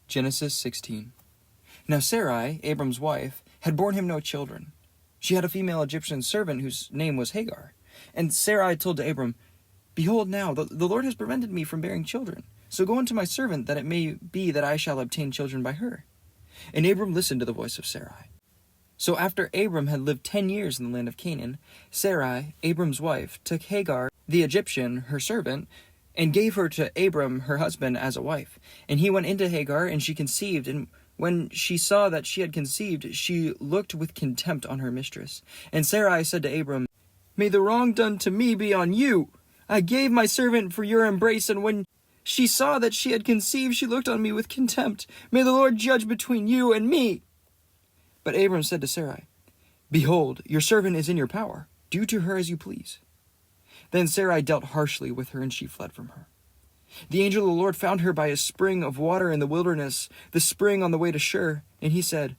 Genesis 16. Now Sarai, Abram's wife, had borne him no children. She had a female Egyptian servant whose name was Hagar. And Sarai told to Abram, Behold now, the Lord has prevented me from bearing children. So go unto my servant, that it may be that I shall obtain children by her. And Abram listened to the voice of Sarai. So after Abram had lived 10 years in the land of Canaan, Sarai, Abram's wife, took Hagar, the Egyptian, her servant, and gave her to Abram, her husband, as a wife. And he went into Hagar, and she conceived, and when she saw that she had conceived, she looked with contempt on her mistress. And Sarai said to Abram, May the wrong done to me be on you. I gave my servant for your embrace, and when she saw that she had conceived, she looked on me with contempt. May the Lord judge between you and me. But Abram said to Sarai, Behold, your servant is in your power. Do to her as you please. Then Sarai dealt harshly with her, and she fled from her. The angel of the Lord found her by a spring of water in the wilderness, the spring on the way to Shur, and he said,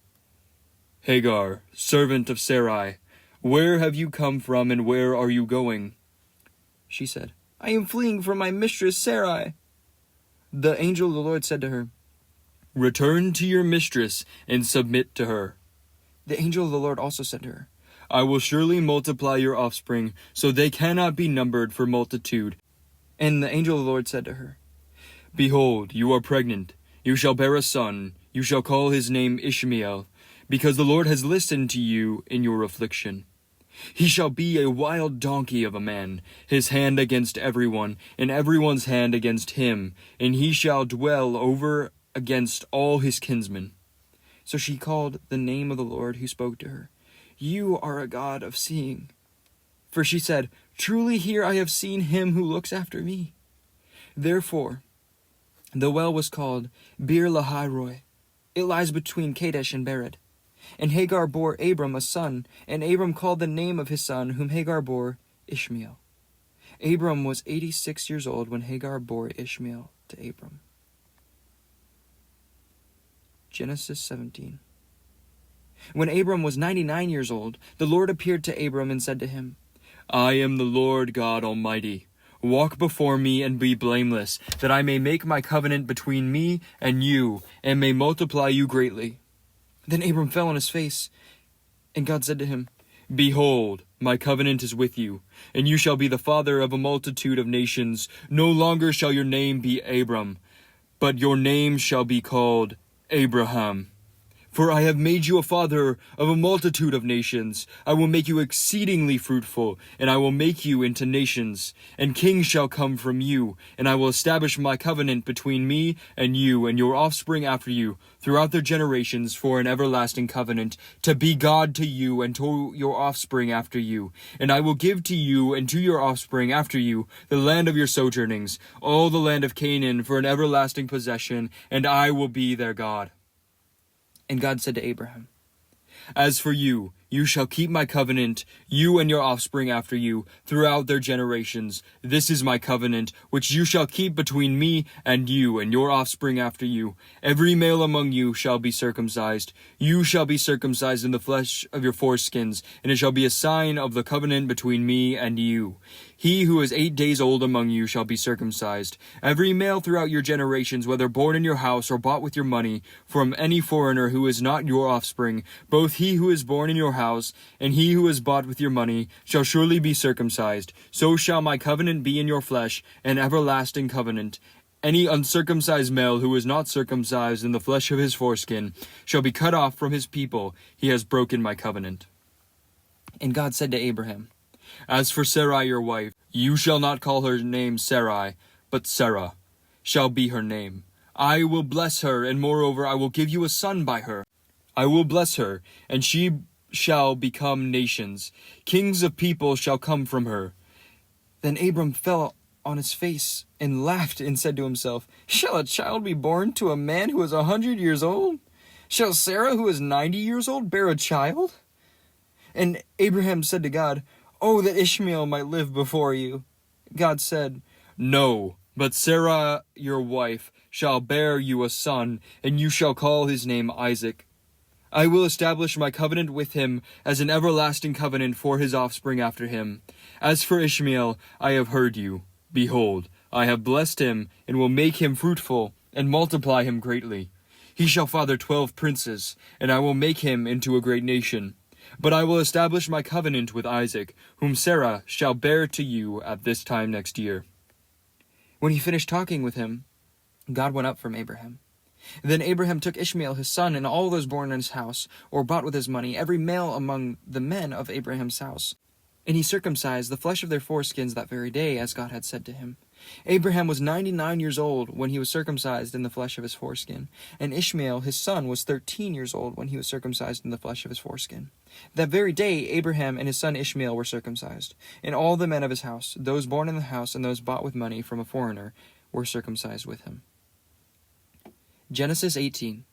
Hagar, servant of Sarai, where have you come from, and where are you going? She said, I am fleeing from my mistress Sarai. The angel of the Lord said to her, Return to your mistress, and submit to her. The angel of the Lord also said to her, I will surely multiply your offspring, so they cannot be numbered for multitude. And the angel of the Lord said to her, Behold, you are pregnant. You shall bear a son. You shall call his name Ishmael, because the Lord has listened to you in your affliction. He shall be a wild donkey of a man, his hand against everyone, and everyone's hand against him, and he shall dwell over against all his kinsmen. So she called the name of the Lord who spoke to her, You are a God of seeing. For she said, Truly here I have seen him who looks after me. Therefore, the well was called Bir Lahai Roi. It lies between Kadesh and Bered. And Hagar bore Abram a son, and Abram called the name of his son, whom Hagar bore, Ishmael. Abram was 86 years old when Hagar bore Ishmael to Abram. Genesis 17. When Abram was 99 years old, the Lord appeared to Abram and said to him, I am the Lord God Almighty. Walk before me and be blameless, that I may make my covenant between me and you, and may multiply you greatly. Then Abram fell on his face, and God said to him, Behold, my covenant is with you, and you shall be the father of a multitude of nations. No longer shall your name be Abram, but your name shall be called Abraham. For I have made you a father of a multitude of nations. I will make you exceedingly fruitful, and I will make you into nations. And kings shall come from you, and I will establish my covenant between me and you and your offspring after you, throughout their generations, for an everlasting covenant, to be God to you and to your offspring after you. And I will give to you and to your offspring after you the land of your sojournings, all the land of Canaan, for an everlasting possession, and I will be their God. And God said to Abraham, As for you, you shall keep my covenant, you and your offspring after you, throughout their generations. This is my covenant, which you shall keep between me and your offspring after you. Every male among you shall be circumcised. You shall be circumcised in the flesh of your foreskins, and it shall be a sign of the covenant between me and you. He who is 8 days old among you shall be circumcised. Every male throughout your generations, whether born in your house or bought with your money, from any foreigner who is not your offspring, both he who is born in your house and he who is bought with your money, shall surely be circumcised. So shall my covenant be in your flesh, an everlasting covenant. Any uncircumcised male who is not circumcised in the flesh of his foreskin shall be cut off from his people. He has broken my covenant. And God said to Abraham, As for Sarai your wife, you shall not call her name Sarai, but Sarah shall be her name. I will bless her, and moreover I will give you a son by her. I will bless her, and she shall become nations. Kings of people shall come from her. Then Abram fell on his face and laughed and said to himself, Shall a child be born to a man who is 100 years old? Shall Sarah, who is 90 years old, bear a child? And Abraham said to God, Oh, that Ishmael might live before you. God said, No, but Sarah your wife shall bear you a son, and you shall call his name Isaac. I will establish my covenant with him as an everlasting covenant for his offspring after him. As for Ishmael, I have heard you. Behold, I have blessed him, and will make him fruitful, and multiply him greatly. He shall father 12 princes, and I will make him into a great nation. But I will establish my covenant with Isaac, whom Sarah shall bear to you at this time next year." When he finished talking with him, God went up from Abraham. Then Abraham took Ishmael his son and all those born in his house, or bought with his money, every male among the men of Abraham's house. And he circumcised the flesh of their foreskins that very day, as God had said to him. Abraham was 99 years old when he was circumcised in the flesh of his foreskin, and Ishmael his son was 13 years old when he was circumcised in the flesh of his foreskin. That very day Abraham and his son Ishmael were circumcised, and all the men of his house, those born in the house and those bought with money from a foreigner, were circumcised with him. Genesis 18.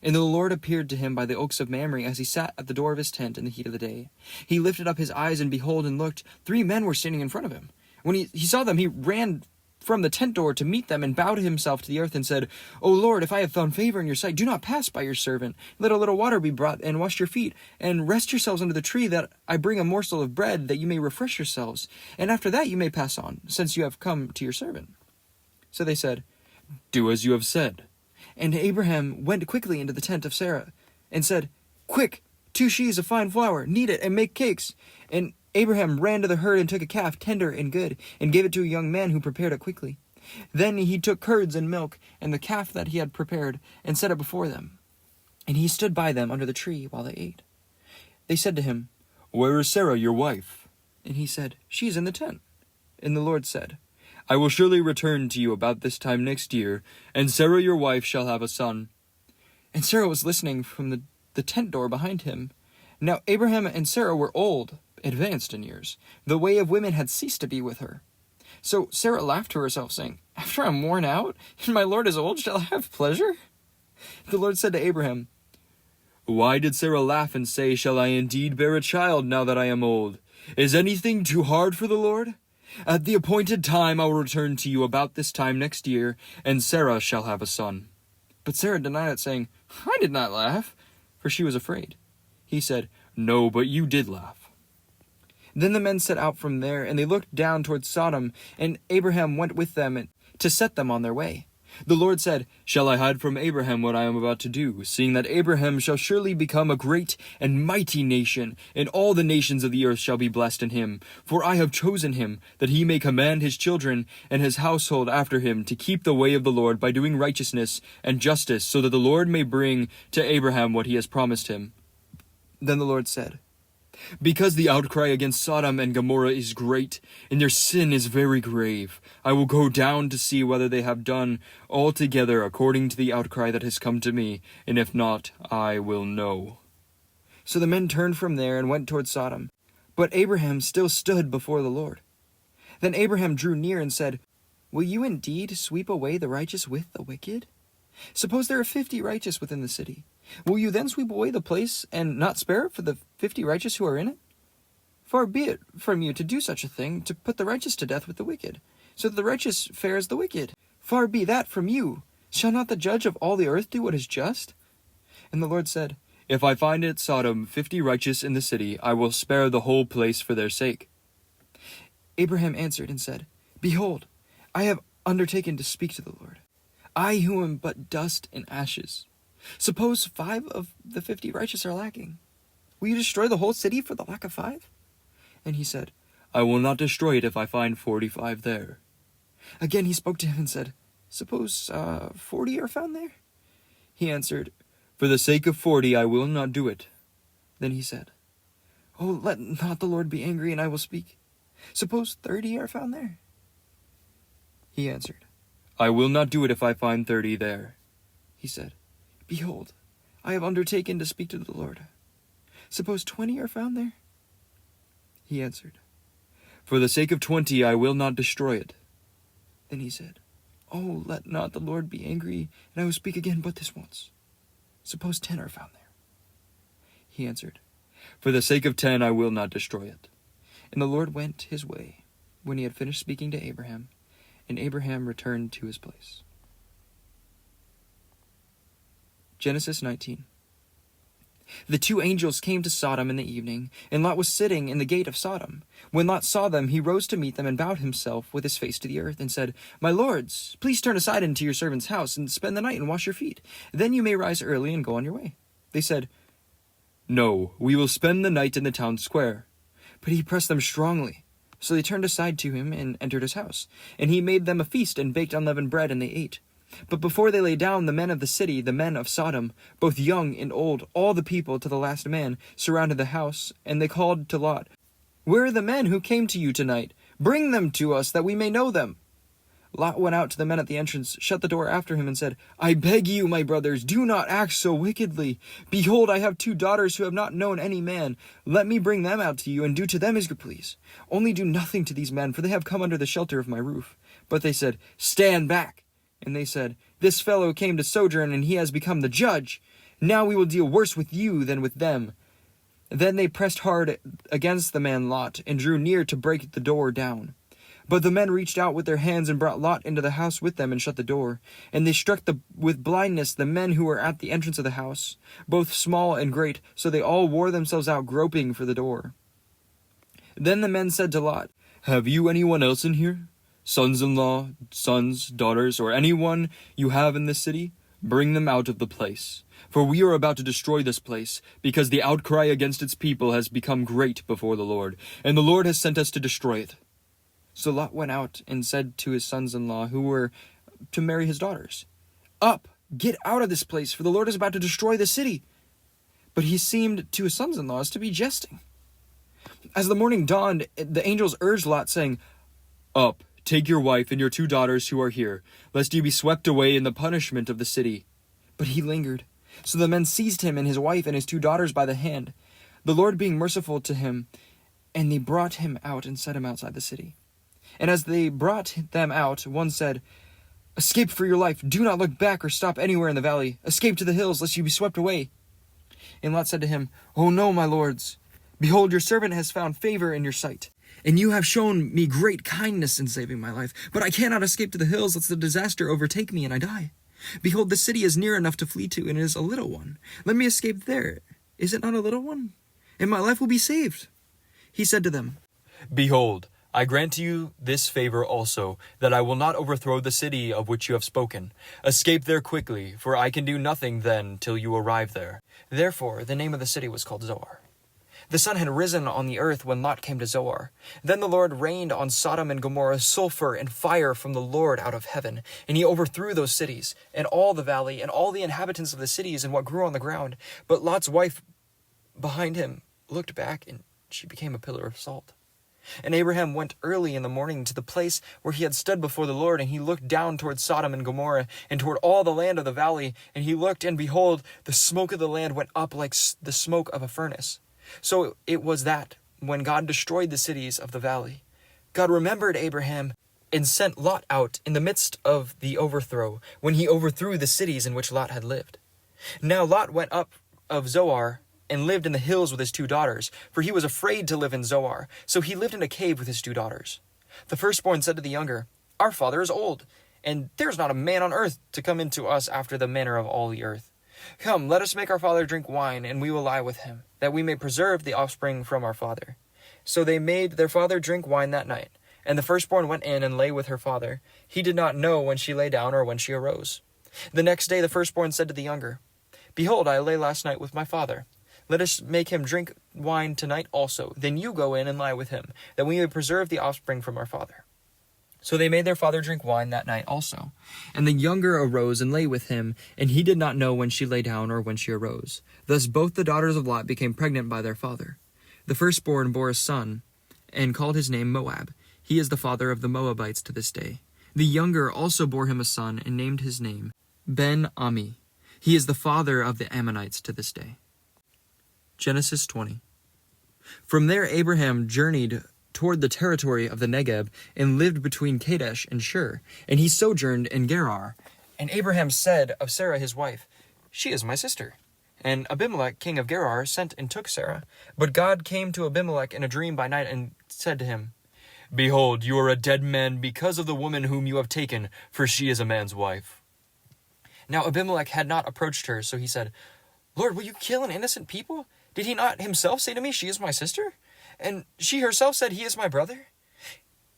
And the Lord appeared to him by the oaks of Mamre as he sat at the door of his tent in the heat of the day. He lifted up his eyes, and behold, and looked, 3 men were standing in front of him. When he saw them, he ran from the tent door to meet them, and bowed himself to the earth, and said, "O Lord, if I have found favor in your sight, do not pass by your servant. Let a little water be brought, and wash your feet, and rest yourselves under the tree, that I bring a morsel of bread, that you may refresh yourselves. And after that you may pass on, since you have come to your servant." So they said, "Do as you have said." And Abraham went quickly into the tent of Sarah, and said, "Quick, 2 sheaves of fine flour, knead it, and make cakes." And Abraham ran to the herd and took a calf, tender and good, and gave it to a young man who prepared it quickly. Then he took curds and milk, and the calf that he had prepared, and set it before them. And he stood by them under the tree while they ate. They said to him, "Where is Sarah, your wife?" And he said, "She is in the tent." And the Lord said, "I will surely return to you about this time next year, and Sarah your wife shall have a son." And Sarah was listening from the tent door behind him. Now Abraham and Sarah were old, advanced in years. The way of women had ceased to be with her. So Sarah laughed to herself, saying, "After I am worn out, and my Lord is old, shall I have pleasure?" The Lord said to Abraham, "Why did Sarah laugh and say, 'Shall I indeed bear a child now that I am old?' Is anything too hard for the Lord? At the appointed time I will return to you about this time next year, and Sarah shall have a son." But Sarah denied it, saying, "I did not laugh," for she was afraid. He said, "No, but you did laugh." Then the men set out from there, and they looked down toward Sodom, and Abraham went with them to set them on their way. The Lord said, "Shall I hide from Abraham what I am about to do, seeing that Abraham shall surely become a great and mighty nation, and all the nations of the earth shall be blessed in him? For I have chosen him, that he may command his children and his household after him to keep the way of the Lord by doing righteousness and justice, so that the Lord may bring to Abraham what he has promised him." Then the Lord said, "Because the outcry against Sodom and Gomorrah is great, and their sin is very grave, I will go down to see whether they have done altogether according to the outcry that has come to me, and if not, I will know." So the men turned from there and went toward Sodom. But Abraham still stood before the Lord. Then Abraham drew near and said, "Will you indeed sweep away the righteous with the wicked? Suppose there are 50 righteous within the city. Will you then sweep away the place and not spare it for the 50 righteous who are in it? Far be it from you to do such a thing, to put the righteous to death with the wicked, so that the righteous fare as the wicked. Far be that from you. Shall not the judge of all the earth do what is just?" And the Lord said, "If I find at Sodom 50 righteous in the city, I will spare the whole place for their sake." Abraham answered and said, "Behold, I have undertaken to speak to the Lord, I who am but dust and ashes. Suppose 5 of the 50 righteous are lacking. Will you destroy the whole city for the lack of 5? And he said, "I will not destroy it if I find 45 there." Again he spoke to him and said, "Suppose 40 are found there?" He answered, "For the sake of 40 I will not do it." Then he said, "Oh, let not the Lord be angry, and I will speak. Suppose 30 are found there?" He answered, "I will not do it if I find 30 there." He said, "Behold, I have undertaken to speak to the Lord. Suppose 20 are found there?" He answered, "For the sake of 20 I will not destroy it." Then he said, "Oh, let not the Lord be angry, and I will speak again but this once. Suppose 10 are found there?" He answered, "For the sake of 10 I will not destroy it." And the Lord went his way when he had finished speaking to Abraham, and Abraham returned to his place. Genesis 19. The two angels came to Sodom in the evening, and Lot was sitting in the gate of Sodom. When Lot saw them, he rose to meet them and bowed himself with his face to the earth and said, "My lords, please turn aside into your servant's house and spend the night and wash your feet. Then you may rise early and go on your way." They said, "No, we will spend the night in the town square." but he pressed them strongly. So they turned aside to him and entered his house. And he made them a feast and baked unleavened bread, and they ate. But before they lay down, the men of the city, the men of Sodom, both young and old, all the people to the last man, surrounded the house, and they called to Lot, "Where are the men who came to you tonight? Bring them to us, that we may know them." Lot went out to the men at the entrance, shut the door after him, and said, "I beg you, my brothers, do not act so wickedly. Behold, I have 2 daughters who have not known any man. Let me bring them out to you, and do to them as you please. Only do nothing to these men, for they have come under the shelter of my roof." But they said, "Stand back." And they said, "This fellow came to sojourn, and he has become the judge. Now we will deal worse with you than with them." Then they pressed hard against the man Lot, and drew near to break the door down. But the men reached out with their hands and brought Lot into the house with them and shut the door. And they struck with blindness the men who were at the entrance of the house, both small and great, so they all wore themselves out groping for the door. Then the men said to Lot, "Have you anyone else in here? Sons-in-law, sons, daughters, or anyone you have in this city? Bring them out of the place. For we are about to destroy this place, because the outcry against its people has become great before the Lord, and the Lord has sent us to destroy it." So Lot went out and said to his sons-in-law who were to marry his daughters, "Up, get out of this place, for the Lord is about to destroy the city." But he seemed to his sons-in-laws to be jesting. As the morning dawned, the angels urged Lot, saying, "Up, take your wife and your 2 daughters who are here, lest you be swept away in the punishment of the city." But he lingered. So the men seized him and his wife and his 2 daughters by the hand, the Lord being merciful to him, and they brought him out and set him outside the city. And as they brought them out, one said, "Escape for your life. Do not look back or stop anywhere in the valley. Escape to the hills, lest you be swept away." And Lot said to him, "Oh no, my lords. Behold, your servant has found favor in your sight, and you have shown me great kindness in saving my life. But I cannot escape to the hills, lest the disaster overtake me and I die. Behold, the city is near enough to flee to, and it is a little one. Let me escape there. Is it not a little one? And my life will be saved." He said to them, "Behold, I grant to you this favor also, that I will not overthrow the city of which you have spoken. Escape there quickly, for I can do nothing then till you arrive there." Therefore the name of the city was called Zoar. The sun had risen on the earth when Lot came to Zoar. Then the Lord rained on Sodom and Gomorrah sulfur and fire from the Lord out of heaven, and he overthrew those cities, and all the valley, and all the inhabitants of the cities, and what grew on the ground. But Lot's wife behind him looked back, and she became a pillar of salt. And Abraham went early in the morning to the place where he had stood before the Lord, and he looked down toward Sodom and Gomorrah, and toward all the land of the valley. And he looked, and behold, the smoke of the land went up like the smoke of a furnace. So it was that, when God destroyed the cities of the valley, God remembered Abraham and sent Lot out in the midst of the overthrow, when he overthrew the cities in which Lot had lived. Now Lot went up of Zoar and lived in the hills with his 2 daughters, for he was afraid to live in Zoar. So he lived in a cave with his 2 daughters. The firstborn said to the younger, "Our father is old, and there is not a man on earth to come into us after the manner of all the earth. Come, let us make our father drink wine, and we will lie with him, that we may preserve the offspring from our father." So they made their father drink wine that night, and the firstborn went in and lay with her father. He did not know when she lay down or when she arose. The next day the firstborn said to the younger, "Behold, I lay last night with my father. Let us make him drink wine tonight also. Then you go in and lie with him, that we may preserve the offspring from our father." So they made their father drink wine that night also. And the younger arose and lay with him, and he did not know when she lay down or when she arose. Thus both the daughters of Lot became pregnant by their father. The firstborn bore a son, and called his name Moab. He is the father of the Moabites to this day. The younger also bore him a son, and named his name Ben-Ami. He is the father of the Ammonites to this day. Genesis 20. From there Abraham journeyed toward the territory of the Negeb, and lived between Kadesh and Shur, and he sojourned in Gerar. And Abraham said of Sarah his wife, "She is my sister." And Abimelech king of Gerar sent and took Sarah. But God came to Abimelech in a dream by night, and said to him, "Behold, you are a dead man because of the woman whom you have taken, for she is a man's wife." Now Abimelech had not approached her, so he said, Lord, will you kill an innocent people? Did he not himself say to me, she is my sister? And she herself said, he is my brother?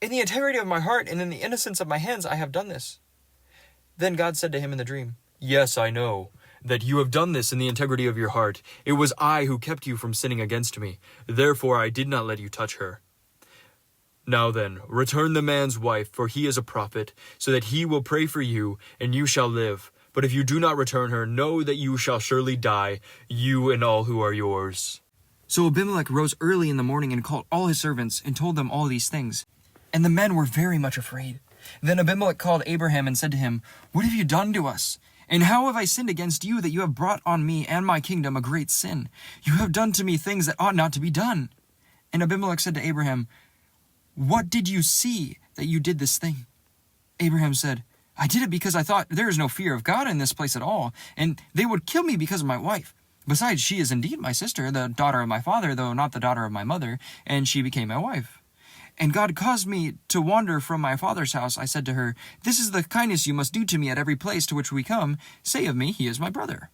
In the integrity of my heart and in the innocence of my hands I have done this. Then God said to him in the dream, yes, I know that you have done this in the integrity of your heart. It was I who kept you from sinning against me. Therefore I did not let you touch her. Now then, return the man's wife, for he is a prophet, so that he will pray for you, and you shall live. But if you do not return her, know that you shall surely die, you and all who are yours. So Abimelech rose early in the morning and called all his servants and told them all these things. And the men were very much afraid. Then Abimelech called Abraham and said to him, what have you done to us? And how have I sinned against you that you have brought on me and my kingdom a great sin? You have done to me things that ought not to be done. And Abimelech said to Abraham, what did you see that you did this thing? Abraham said, I did it because I thought there is no fear of God in this place at all, and they would kill me because of my wife. Besides, she is indeed my sister, the daughter of my father, though not the daughter of my mother, and she became my wife. And God caused me to wander from my father's house. I said to her, this is the kindness you must do to me at every place to which we come. Say of me, he is my brother.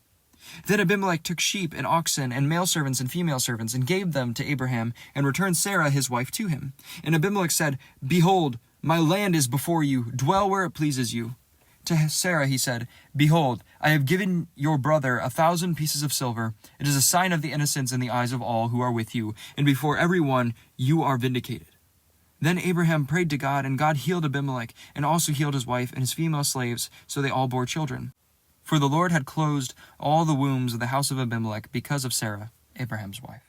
Then Abimelech took sheep and oxen and male servants and female servants and gave them to Abraham and returned Sarah his wife to him. And Abimelech said, behold, my land is before you. Dwell where it pleases you. To Sarah he said, behold, I have given your brother 1,000 pieces of silver. It is a sign of the innocence in the eyes of all who are with you, and before everyone you are vindicated. Then Abraham prayed to God, and God healed Abimelech, and also healed his wife and his female slaves, so they all bore children. For the Lord had closed all the wombs of the house of Abimelech because of Sarah, Abraham's wife.